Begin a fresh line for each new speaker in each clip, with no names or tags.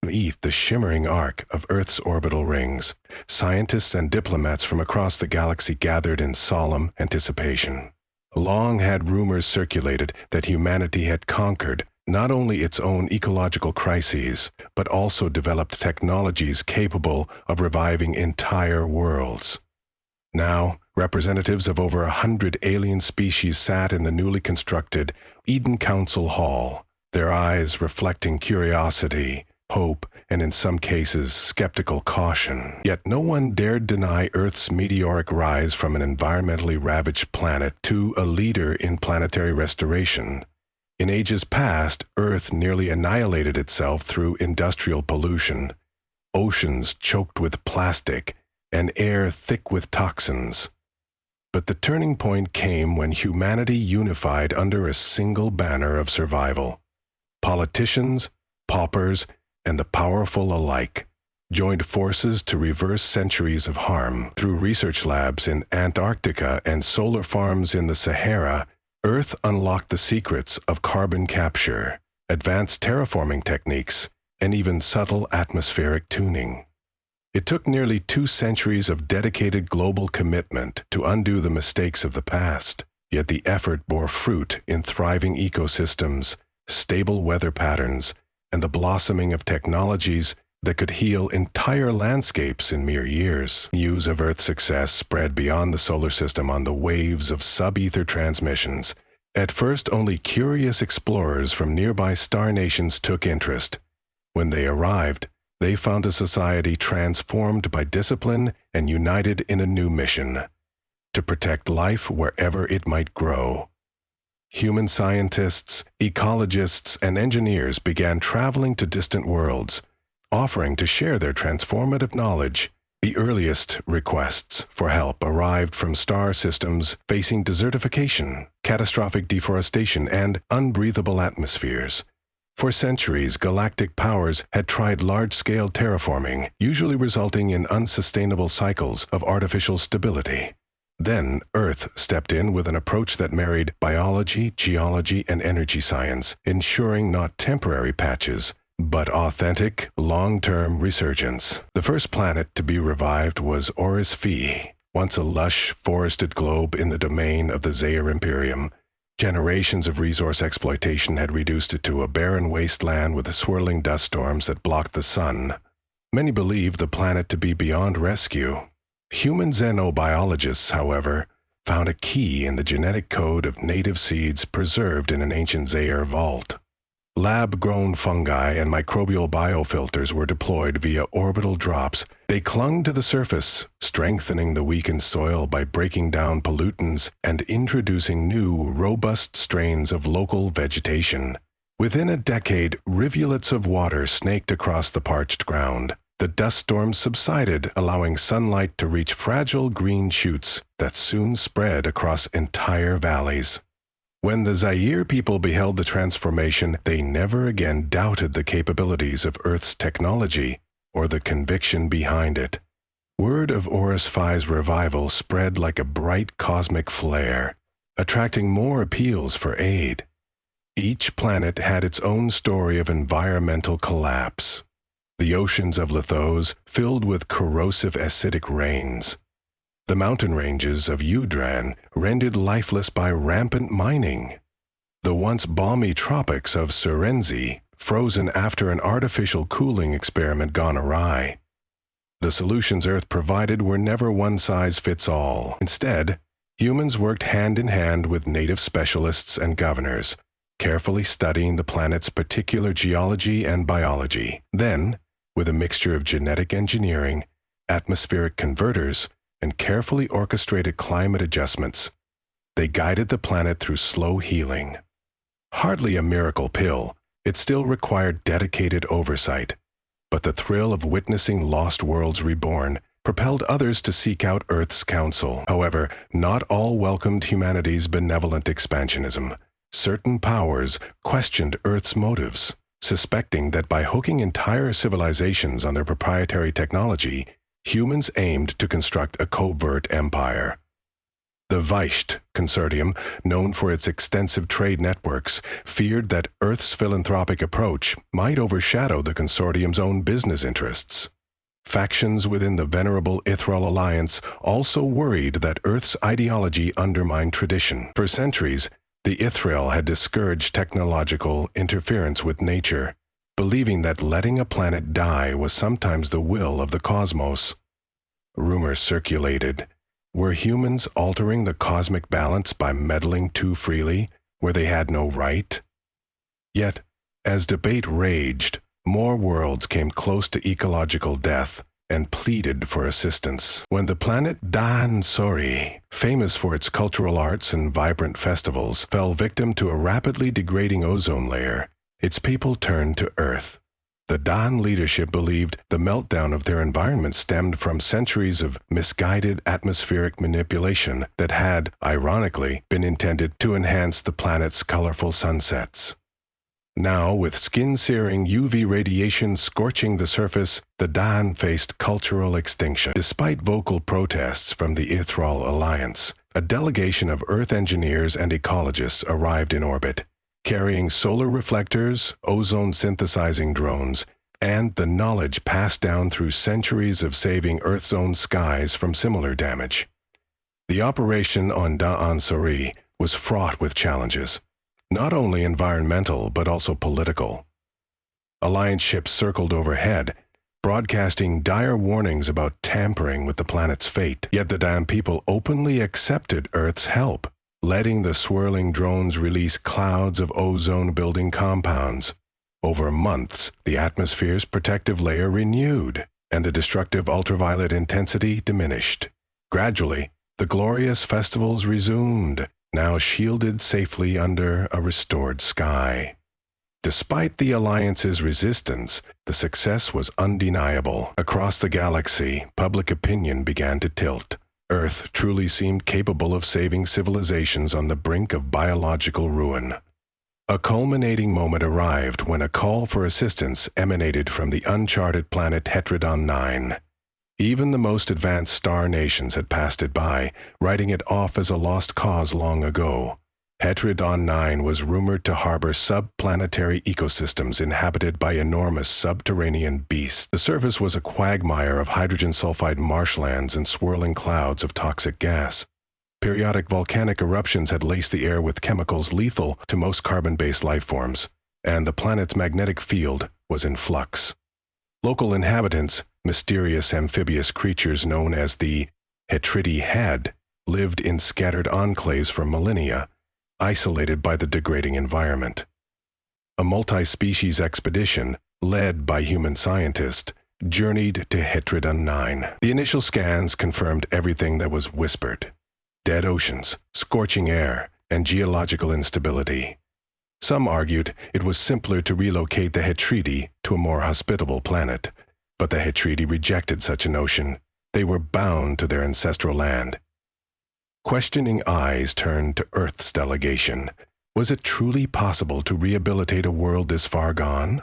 Beneath the shimmering arc of Earth's orbital rings, scientists and diplomats from across the galaxy gathered in solemn anticipation. Long had rumors circulated that humanity had conquered not only its own ecological crises, but also developed technologies capable of reviving entire worlds. Now, representatives of over 100 alien species sat in the newly constructed Eden Council Hall, their eyes reflecting curiosity, hope, and in some cases, skeptical caution. Yet no one dared deny Earth's meteoric rise from an environmentally ravaged planet to a leader in planetary restoration. In ages past, Earth nearly annihilated itself through industrial pollution, oceans choked with plastic, and air thick with toxins. But the turning point came when humanity unified under a single banner of survival. Politicians, paupers, and the powerful alike joined forces to reverse centuries of harm. Through research labs in Antarctica and solar farms in the Sahara, Earth unlocked the secrets of carbon capture, advanced terraforming techniques, and even subtle atmospheric tuning. It took nearly 2 centuries of dedicated global commitment to undo the mistakes of the past, yet the effort bore fruit in thriving ecosystems, stable weather patterns, and the blossoming of technologies that could heal entire landscapes in mere years. News of Earth's success spread beyond the solar system on the waves of sub-ether transmissions. At first, only curious explorers from nearby star nations took interest. When they arrived, they found a society transformed by discipline and united in a new mission: to protect life wherever it might grow. Human scientists, ecologists, and engineers began traveling to distant worlds, offering to share their transformative knowledge. The earliest requests for help arrived from star systems facing desertification, catastrophic deforestation, and unbreathable atmospheres. For centuries, galactic powers had tried large-scale terraforming, usually resulting in unsustainable cycles of artificial stability. Then, Earth stepped in with an approach that married biology, geology, and energy science, ensuring not temporary patches, but authentic, long-term resurgence. The first planet to be revived was Scifi, once a lush, forested globe in the domain of the Zaire Imperium. Generations of resource exploitation had reduced it to a barren wasteland with swirling dust storms that blocked the sun. Many believed the planet to be beyond rescue. Human xenobiologists, however, found a key in the genetic code of native seeds preserved in an ancient Zaire vault. Lab-grown fungi and microbial biofilters were deployed via orbital drops. They clung to the surface, strengthening the weakened soil by breaking down pollutants and introducing new, robust strains of local vegetation. Within a decade, rivulets of water snaked across the parched ground. The dust storms subsided, allowing sunlight to reach fragile green shoots that soon spread across entire valleys. When the Zaire people beheld the transformation, they never again doubted the capabilities of Earth's technology or the conviction behind it. Word of Scifi's revival spread like a bright cosmic flare, attracting more appeals for aid. Each planet had its own story of environmental collapse. The oceans of Lithos filled with corrosive acidic rains. The mountain ranges of Udran rendered lifeless by rampant mining. The once balmy tropics of Surenzi frozen after an artificial cooling experiment gone awry. The solutions Earth provided were never one-size-fits-all. Instead, humans worked hand-in-hand with native specialists and governors, carefully studying the planet's particular geology and biology. Then, with a mixture of genetic engineering, atmospheric converters, and carefully orchestrated climate adjustments, they guided the planet through slow healing. Hardly a miracle pill, it still required dedicated oversight, but the thrill of witnessing lost worlds reborn propelled others to seek out Earth's counsel. However, not all welcomed humanity's benevolent expansionism. Certain powers questioned Earth's motives, suspecting that by hooking entire civilizations on their proprietary technology, humans aimed to construct a covert empire. The Weisht Consortium, known for its extensive trade networks, feared that Earth's philanthropic approach might overshadow the consortium's own business interests. Factions within the venerable Ithral alliance also worried that Earth's ideology undermined tradition. For centuries, the Ithral had discouraged technological interference with nature, believing that letting a planet die was sometimes the will of the cosmos. Rumors circulated. Were humans altering the cosmic balance by meddling too freely where they had no right? Yet, as debate raged, more worlds came close to ecological death and pleaded for assistance. When the planet Dan Sori, famous for its cultural arts and vibrant festivals, fell victim to a rapidly degrading ozone layer, its people turned to Earth. The Dan leadership believed the meltdown of their environment stemmed from centuries of misguided atmospheric manipulation that had, ironically, been intended to enhance the planet's colorful sunsets. Now, with skin-searing UV radiation scorching the surface, the Dan faced cultural extinction. Despite vocal protests from the Ithral Alliance, a delegation of Earth engineers and ecologists arrived in orbit, carrying solar reflectors, ozone-synthesizing drones, and the knowledge passed down through centuries of saving Earth's own skies from similar damage. The operation on Da'an Sori was fraught with challenges, not only environmental but also political. Alliance ships circled overhead, broadcasting dire warnings about tampering with the planet's fate. Yet the Dan people openly accepted Earth's help, letting the swirling drones release clouds of ozone-building compounds. Over months, the atmosphere's protective layer renewed, and the destructive ultraviolet intensity diminished. Gradually, the glorious festivals resumed, now shielded safely under a restored sky. Despite the Alliance's resistance, the success was undeniable. Across the galaxy, public opinion began to tilt. Earth truly seemed capable of saving civilizations on the brink of biological ruin. A culminating moment arrived when a call for assistance emanated from the uncharted planet Hetridon 9. Even the most advanced star nations had passed it by, writing it off as a lost cause long ago. Hetridon 9 was rumored to harbor subplanetary ecosystems inhabited by enormous subterranean beasts. The surface was a quagmire of hydrogen sulfide marshlands and swirling clouds of toxic gas. Periodic volcanic eruptions had laced the air with chemicals lethal to most carbon-based life forms, and the planet's magnetic field was in flux. Local inhabitants, mysterious amphibious creatures known as the Hetridi, had lived in scattered enclaves for millennia, isolated by the degrading environment. A multi-species expedition, led by human scientists, journeyed to Hetridon 9. The initial scans confirmed everything that was whispered: dead oceans, scorching air, and geological instability. Some argued it was simpler to relocate the Hetridi to a more hospitable planet, but the Hetridi rejected such a notion. They were bound to their ancestral land. Questioning eyes turned to Earth's delegation. Was it truly possible to rehabilitate a world this far gone?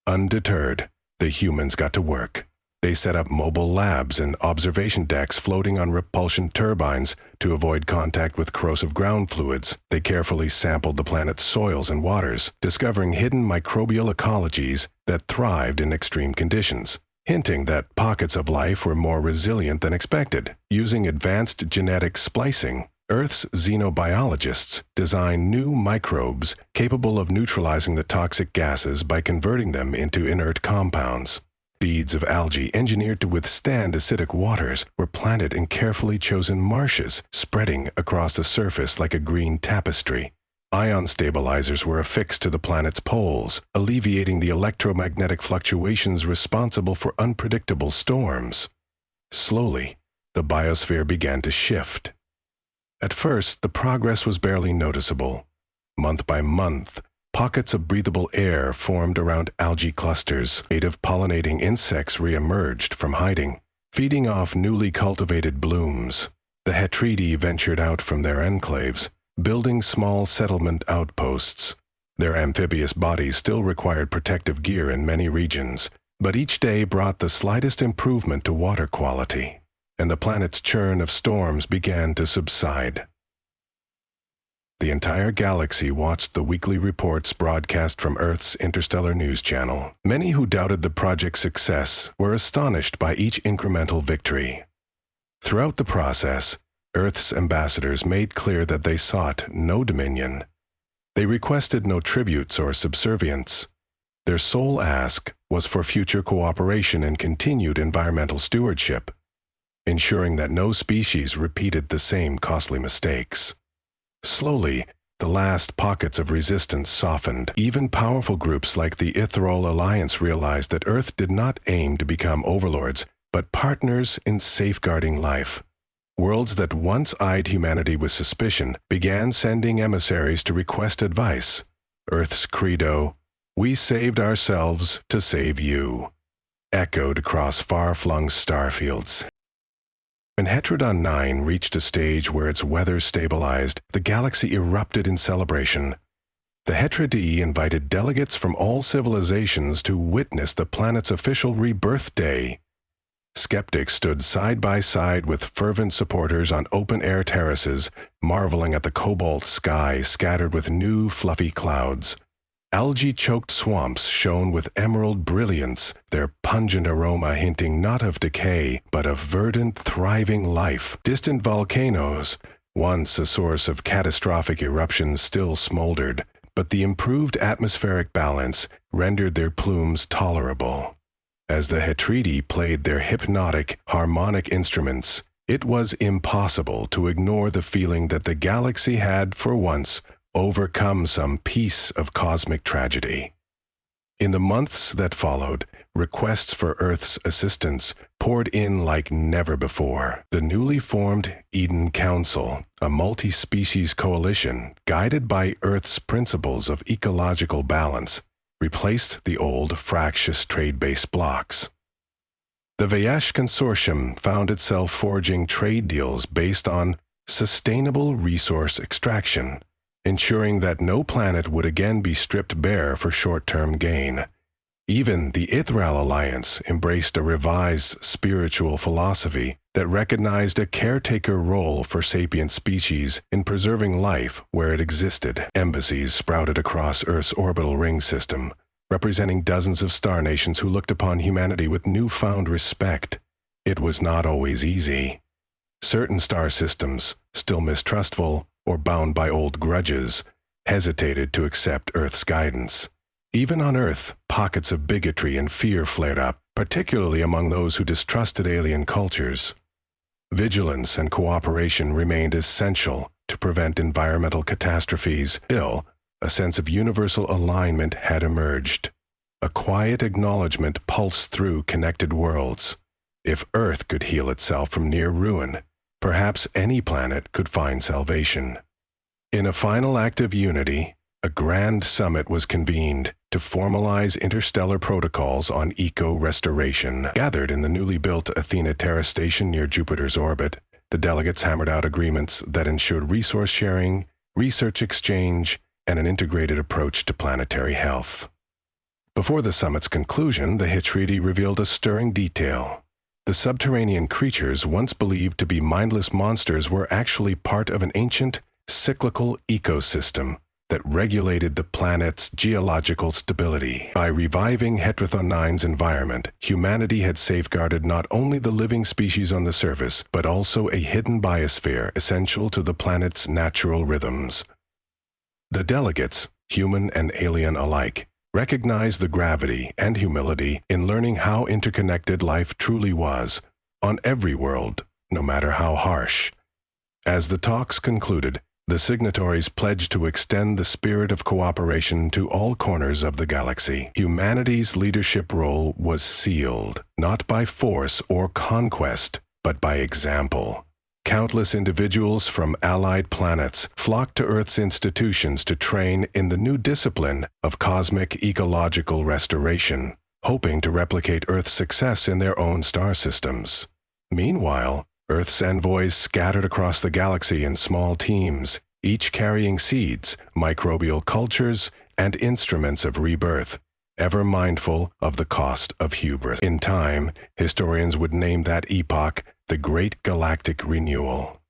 Undeterred, the humans got to work. They set up mobile labs and observation decks floating on repulsion turbines to avoid contact with corrosive ground fluids. They carefully sampled the planet's soils and waters, discovering hidden microbial ecologies that thrived in extreme conditions, hinting that pockets of life were more resilient than expected. Using advanced genetic splicing, Earth's xenobiologists designed new microbes capable of neutralizing the toxic gases by converting them into inert compounds. Beads of algae engineered to withstand acidic waters were planted in carefully chosen marshes, spreading across the surface like a green tapestry. Ion stabilizers were affixed to the planet's poles, alleviating the electromagnetic fluctuations responsible for unpredictable storms. Slowly, the biosphere began to shift. At first, the progress was barely noticeable. Month by month, pockets of breathable air formed around algae clusters. Native pollinating insects re-emerged from hiding, feeding off newly cultivated blooms. The Hetridi ventured out from their enclaves, building small settlement outposts. Their amphibious bodies still required protective gear in many regions, but each day brought the slightest improvement to water quality. and the planet's churn of storms began to subside. The entire galaxy watched the weekly reports broadcast from Earth's interstellar news channel. Many who doubted the project's success were astonished by each incremental victory. Throughout the process, Earth's ambassadors made clear that they sought no dominion. They requested no tributes or subservience. Their sole ask was for future cooperation and continued environmental stewardship, ensuring that no species repeated the same costly mistakes. Slowly, the last pockets of resistance softened. Even powerful groups like the Ithral Alliance realized that Earth did not aim to become overlords, but partners in safeguarding life. Worlds that once eyed humanity with suspicion began sending emissaries to request advice. Earth's credo, "We saved ourselves to save you," echoed across far-flung starfields. When Heterodon 9 reached a stage where its weather stabilized, the galaxy erupted in celebration. The Heterodi invited delegates from all civilizations to witness the planet's official rebirth day. Skeptics stood side by side with fervent supporters on open-air terraces, marveling at the cobalt sky scattered with new, fluffy clouds. Algae-choked swamps shone with emerald brilliance, their pungent aroma hinting not of decay, but of verdant, thriving life. Distant volcanoes, once a source of catastrophic eruptions, still smoldered, but the improved atmospheric balance rendered their plumes tolerable. As the Hetridi played their hypnotic, harmonic instruments, it was impossible to ignore the feeling that the galaxy had, for once, overcome some piece of cosmic tragedy. In the months that followed, requests for Earth's assistance poured in like never before. The newly formed Eden Council, a multi-species coalition guided by Earth's principles of ecological balance, replaced the old fractious trade-based blocs. The Vayash Consortium found itself forging trade deals based on sustainable resource extraction, ensuring that no planet would again be stripped bare for short-term gain. Even the Ithral Alliance embraced a revised spiritual philosophy that recognized a caretaker role for sapient species in preserving life where it existed. Embassies sprouted across Earth's orbital ring system, representing dozens of star nations who looked upon humanity with newfound respect. It was not always easy. Certain star systems, still mistrustful or bound by old grudges, hesitated to accept Earth's guidance. Even on Earth, pockets of bigotry and fear flared up, particularly among those who distrusted alien cultures. Vigilance and cooperation remained essential to prevent environmental catastrophes. Still, a sense of universal alignment had emerged. A quiet acknowledgement pulsed through connected worlds. If Earth could heal itself from near ruin, perhaps any planet could find salvation. In a final act of unity, a grand summit was convened to formalize interstellar protocols on eco-restoration. Gathered in the newly built Athena Terra station near Jupiter's orbit, the delegates hammered out agreements that ensured resource sharing, research exchange, and an integrated approach to planetary health. Before the summit's conclusion, the Hetridi revealed a stirring detail. The subterranean creatures once believed to be mindless monsters were actually part of an ancient, cyclical ecosystem that regulated the planet's geological stability. By reviving Heterodon 9's environment, humanity had safeguarded not only the living species on the surface, but also a hidden biosphere essential to the planet's natural rhythms. The delegates, human and alien alike, recognized the gravity and humility in learning how interconnected life truly was, on every world, no matter how harsh. As the talks concluded, the signatories pledged to extend the spirit of cooperation to all corners of the galaxy. Humanity's leadership role was sealed, not by force or conquest, but by example. Countless individuals from allied planets flocked to Earth's institutions to train in the new discipline of cosmic ecological restoration, hoping to replicate Earth's success in their own star systems. Meanwhile, Earth's envoys scattered across the galaxy in small teams, each carrying seeds, microbial cultures, and instruments of rebirth, ever mindful of the cost of hubris. In time, historians would name that epoch the Great Galactic Renewal.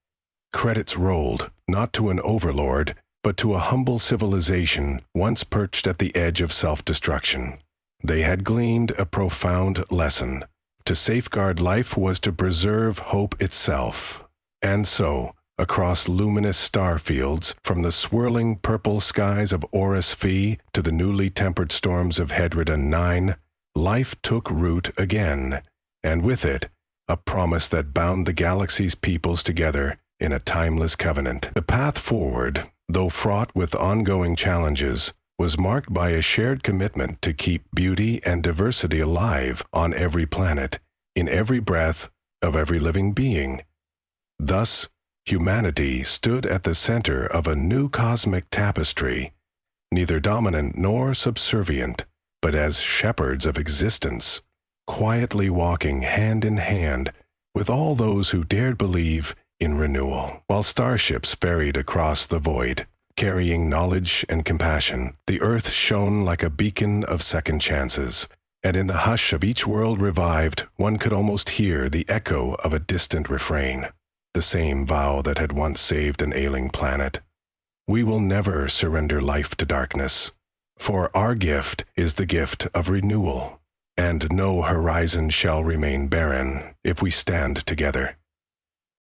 Credits rolled, not to an overlord, but to a humble civilization once perched at the edge of self-destruction. They had gleaned a profound lesson. To safeguard life was to preserve hope itself. And so, across luminous star fields, from the swirling purple skies of Orus Phi to the newly tempered storms of Hedridon 9, life took root again, and with it, a promise that bound the galaxy's peoples together in a timeless covenant. The path forward, though fraught with ongoing challenges, was marked by a shared commitment to keep beauty and diversity alive on every planet, in every breath of every living being. Thus, humanity stood at the center of a new cosmic tapestry, neither dominant nor subservient, but as shepherds of existence, quietly walking hand in hand with all those who dared believe in renewal. While starships ferried across the void, carrying knowledge and compassion, the Earth shone like a beacon of second chances, and in the hush of each world revived, one could almost hear the echo of a distant refrain, the same vow that had once saved an ailing planet. We will never surrender life to darkness, for our gift is the gift of renewal, and no horizon shall remain barren if we stand together.